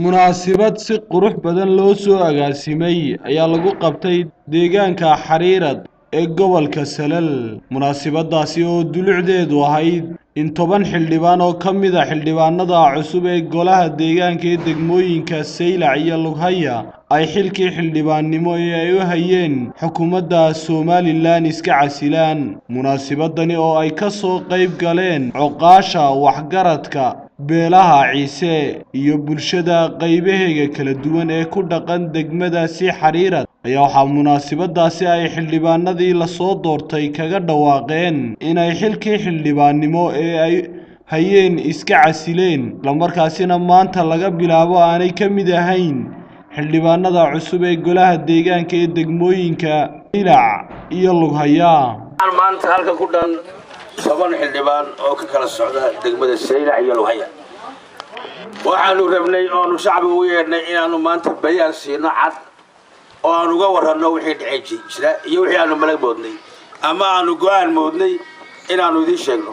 munaasabad si qurux badan loo soo agaasimay ayaa lagu qabtay deegaanka Xariirad ee gobolka Salal. Munaasabadaasi oo dulucdeedu ahayd in 10 xildhibaan oo ka mid ah xildhibaanada cusub ee golaha deegaanka ee degmooyinka Saylac iyo Lughaya ay xilkii xildhibaannimo ee ay u hayeen xukuumadda Somaliland iska casilaan. Munaasabadani oo ay ka soo qayb galeen coqaasha waxgaradka beelaha Ciise iyo bulshada qaybaheega kala duwan ee ku dhaqan degmadaasi Xariirad ayaa waxaa munaasabadaasi ay xildhibaanadii la soo doortay kaga dhawaaqeen inay xilkii xildhibaannimo ee ay hayeen iska casileen, isla markaasina maanta laga bilaabo aanay ka mid ahayn xildhibaanada cusub ee golaha deegaanka ee degmooyinka Saylac iyo Lughaya. maanta halka ku dhan 10 xildhibaan oo ka kala socda degmada Saylac iyo Lughaya waxaanu rabnay oo shacbiga u yeernay inaanu maanta bayaan siino cad oo aan uga warrano wixii dhacay jira iyo wixii aanu malag moodnay ama aanu go'aan moodnay inaanu idin sheegno.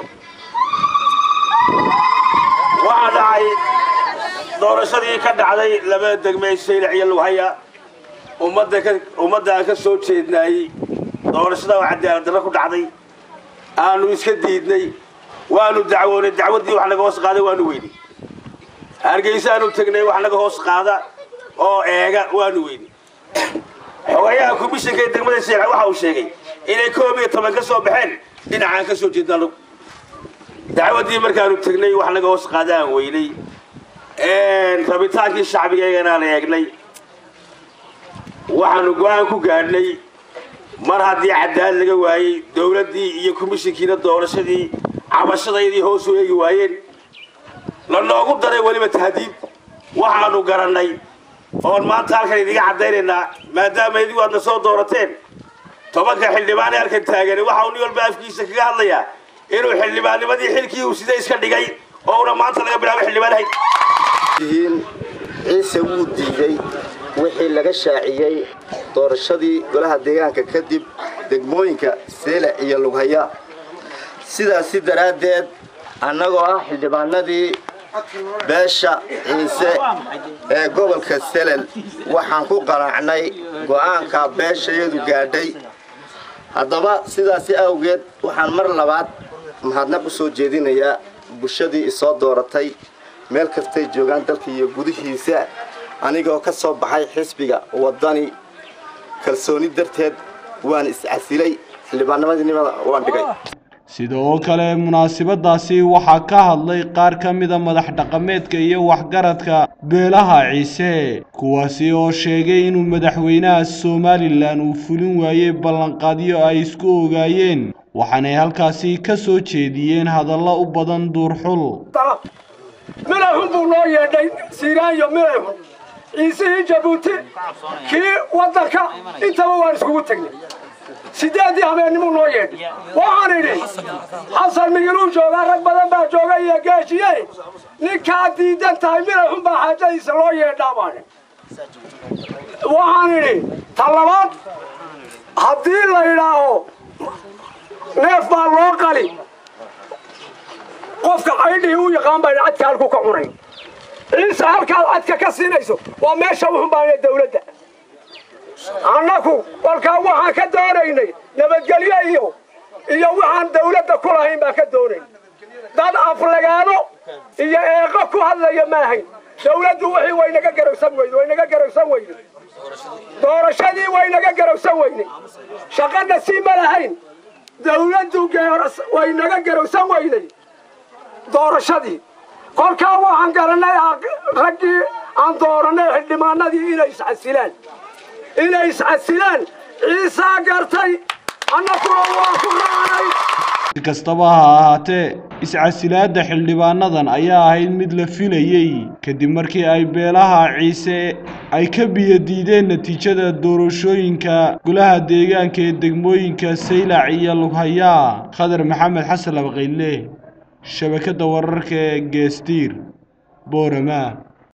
waxaa dhacay doorashadii ka dhacday laba degmay Saylac iyo Lughaya ummadda ka soo jeednay doorashada oo cadaalad darro ku dhacday aanu iska diidnay waanu dacwoonay dacwadii wax naga hoos qaaday waanu weynay Hargeysa aanu tagnay wax naga hoos qaada oo eega waanu weynay xogayaha komishanka degmada Saylac waxa uu sheegay inay 11 ka soo baxeen dhinacaan ka soo jeednaa dacwadii markaanu tagnay wax naga hoos qaada aan weynay rabitaankii shacbigeena aan eegnay waxaanu go'aan ku gaadhnay mar haddii cadaalad laga waayay dawladdii iyo komishankiina doorashadii cabashadaydii hoos u eegi waayeen la noogu daray waliba tahdiid waxaanu garannay oon maanta halkan idiga cadaynaynaa maadaama idigu aadna soo doorateen 10 xildhibaan ee halkan taagan waxa uu nin walba afkiisa kaga hadlayaa inuu xildhibaannimadii xilkii uu sida iska dhigay oo una maanta laga bilaabo xildhibaan hay ciise wuu diiday wixii laga shaaciyay doorashadii golaha deegaanka kadib degmooyinka Saylac iyo Lughaya sidaas daraadeed annagoo ah xildhibaanadii beesha Ciise ee gobolka Salal waxaan ku qanacnay go'aanka beeshayadu gaadhay. haddaba sidaas awgeed waxaan mar labaad mahadnaq u soo jeedinayaa bulshadii soo dooratay meel kastay joogaan dalka iyo gudihiisa anigoo ka soo baxay xisbiga wadani kalsooni darteed waan is casilay xildhibaannimadii waan dhigay. sidoo kale munaasabadaasi waxaa ka hadlay qaar ka mid ah madax dhaqameedka iyo waxgaradka beelaha Ciise kuwaasi oo sheegay inuu madaxweynaha Somaliland uu fulin waayay ballanqaadyo ay isku ogaayeen waxaanay halkaasi ka soo jeediyeen hadallo u badan duurxul. ملهم بولوية سيران يوم ملهم عيسى جابوتي كي وضعك انت وارس قوتك سيدادي همين مولوية وعانيني حصل ميلو جوغا رب بدن با جوغا يا غاشيه نكادي دنتاي ملهم با حاجه يسلويه داباني وعانيني طلبات هدي لا يراهو نيف با لو قلي qofka aydi uu yaqaan baa cadka halku ka curay insa halka cadka ka siinayso waa meesha wuxuu baahnaa dawladda annaku walka waxa ka doonaynay nabadgelyo iyo waxaan dawladda ku lahayn baa ka doonay dad aflagaano iyo eeqo ku hadlaya ma ahayn dawladdu wixii way naga garowsan weyday doorashadii way naga garowsan weyday shaqada si ma lahayn dawladdu way naga garowsan weyday doorashadii kolkaa waxaan garanay raggii aan dooranay xildhibaanadii inay is casilaan ciise gartay annaguna waa ku raacnay. si kastaba ha ahaatee iscasilaadda xildhibaanadan ayaa ahayd mid la filayay kadib markii ay beelaha Ciise ay ka biyadiideen natiijada doorashooyinka golaha deegaanka ee degmooyinka Saylac iyo Lughaya. Khadar Maxamed Xasan Labaqayle shabakada wararka ee Geestiir Boorama.